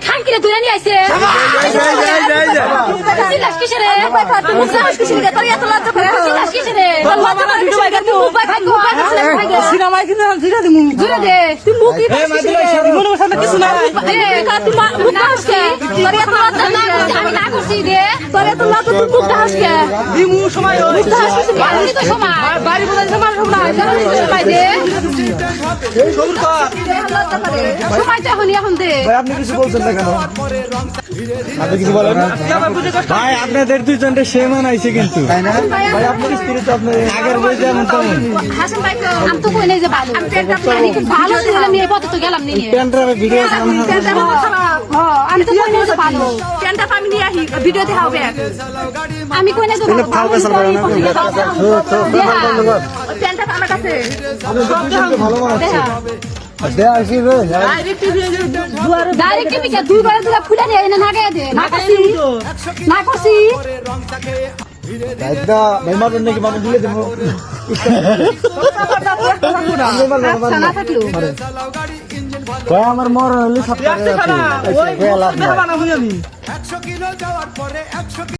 খানকিরে দূরে নিয়ে আইছে আপনি কিছু বলছেন না কেন? আপনি কিছু বলেন ভাই? আপনাদের দুইজনটা সে মানাইছে কিন্তু তাই না ভাই? আপনার স্ত্রী তো আপনার আগের বই যেমন তেমন। আমি তো কই নাই যে ভালো ভালো ছিল আমি এই পথে তো গেলাম নিয়ে প্যান্ট্রামে ভিডিও আছে আমি তো কই নাই যে ভালো প্যান্টটা আমি নিয়ে আসি ভিডিওতে হবে আমি কই নাই যে ভালো প্যান্টটা আমার কাছে ভালো মানাচ্ছে। ডাইরেক্ট টিভি দুইবার দুলা খুলে নিয়ে এনে নাগায় দে না করছি না করছি নাকি মানুষ দিলে দেবো না থাকলো আমার মর হলে সব